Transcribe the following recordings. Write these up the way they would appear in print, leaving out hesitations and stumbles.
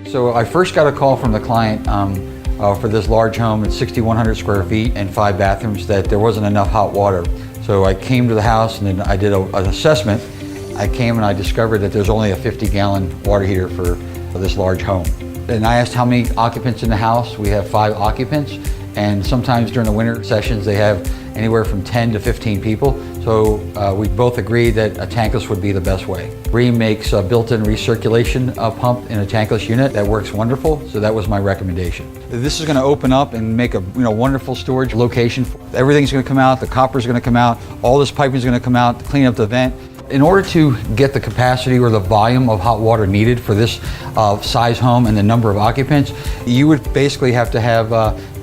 So I first got a call from the client for this large home at 6,100 square feet and 5 bathrooms that there wasn't enough hot water. So I came to the house and then I did an assessment. I came and I discovered that there's only a 50-gallon water heater for this large home. And I asked how many occupants in the house. We have 5 occupants, and sometimes during the winter sessions they have anywhere from 10 to 15 people. So we both agreed that a tankless would be the best way. Rheem makes a built-in recirculation pump in a tankless unit that works wonderful, so that was my recommendation. This is going to open up and make a wonderful storage location. Everything's going to come out, the copper's going to come out, all this piping is going to come out to clean up the vent. In order to get the capacity or the volume of hot water needed for this size home and the number of occupants, you would basically have to have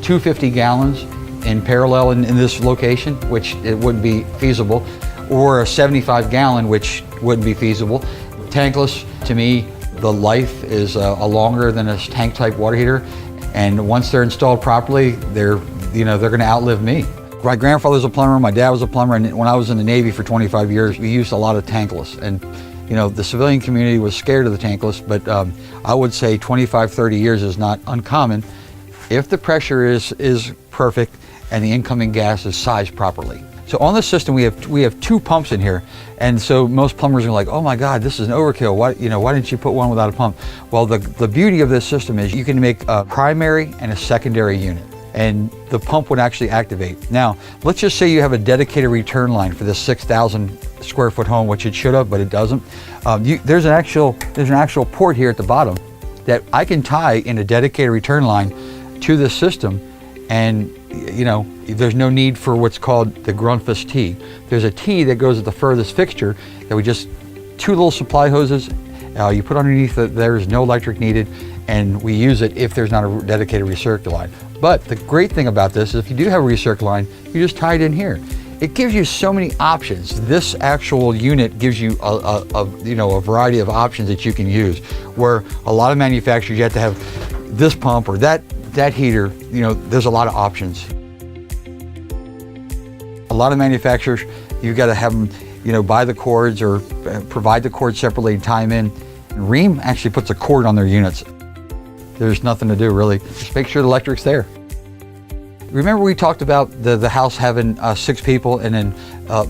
250 gallons in parallel in this location, which it wouldn't be feasible, or a 75-gallon, which wouldn't be feasible. Tankless, to me, the life is longer than a tank-type water heater, and once they're installed properly, they're going to outlive me. My grandfather was a plumber, my dad was a plumber, and when I was in the Navy for 25 years, we used a lot of tankless. And the civilian community was scared of the tankless, but I would say 25, 30 years is not uncommon if the pressure is perfect and the incoming gas is sized properly. So on the system, we have 2 pumps in here, and so most plumbers are like, "Oh my God, this is an overkill. Why didn't you put one without a pump?" Well, the beauty of this system is you can make a primary and a secondary unit, and the pump would actually activate. Now, let's just say you have a dedicated return line for this 6,000 square foot home, which it should have, but it doesn't. There's an actual port here at the bottom that I can tie in a dedicated return line to this system, and there's no need for what's called the Grundfos T. There's a T that goes at the furthest fixture that we just 2 little supply hoses you put underneath it. There's no electric needed, and we use it if there's not a dedicated recirculator line. But the great thing about this is if you do have a recirculator line, you just tie it in here. It gives you so many options. This actual unit gives you a variety of options that you can use, where a lot of manufacturers you have to have this pump or that heater. There's a lot of options. A lot of manufacturers, you've got to have them buy the cords or provide the cords separately and tie them in. And Rheem actually puts a cord on their units. There's nothing to do really. Just make sure the electric's there. Remember we talked about the house having 6 people and then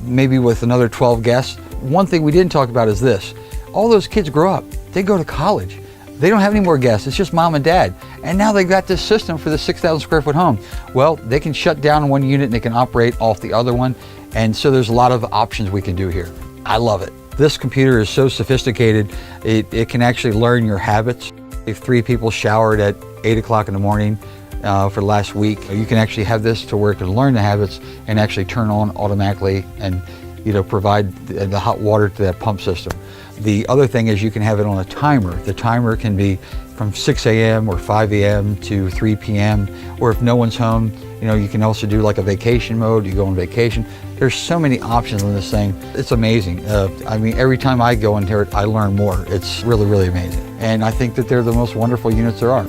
maybe with another 12 guests? One thing we didn't talk about is this. All those kids grow up, they go to college. They don't have any more guests, it's just mom and dad. And now they've got this system for the 6,000 square foot home. Well, they can shut down one unit and they can operate off the other one. And so there's a lot of options we can do here. I love it. This computer is so sophisticated, it can actually learn your habits. If 3 people showered at 8 o'clock in the morning for last week, you can actually have this to where it can learn the habits and actually turn on automatically and provide the hot water to that pump system. The other thing is you can have it on a timer. The timer can be from 6 a.m. or 5 a.m. to 3 p.m. Or if no one's home, you can also do like a vacation mode. You go on vacation. There's so many options on this thing. It's amazing. I mean, every time I go in here, I learn more. It's really, really amazing. And I think that they're the most wonderful units there are.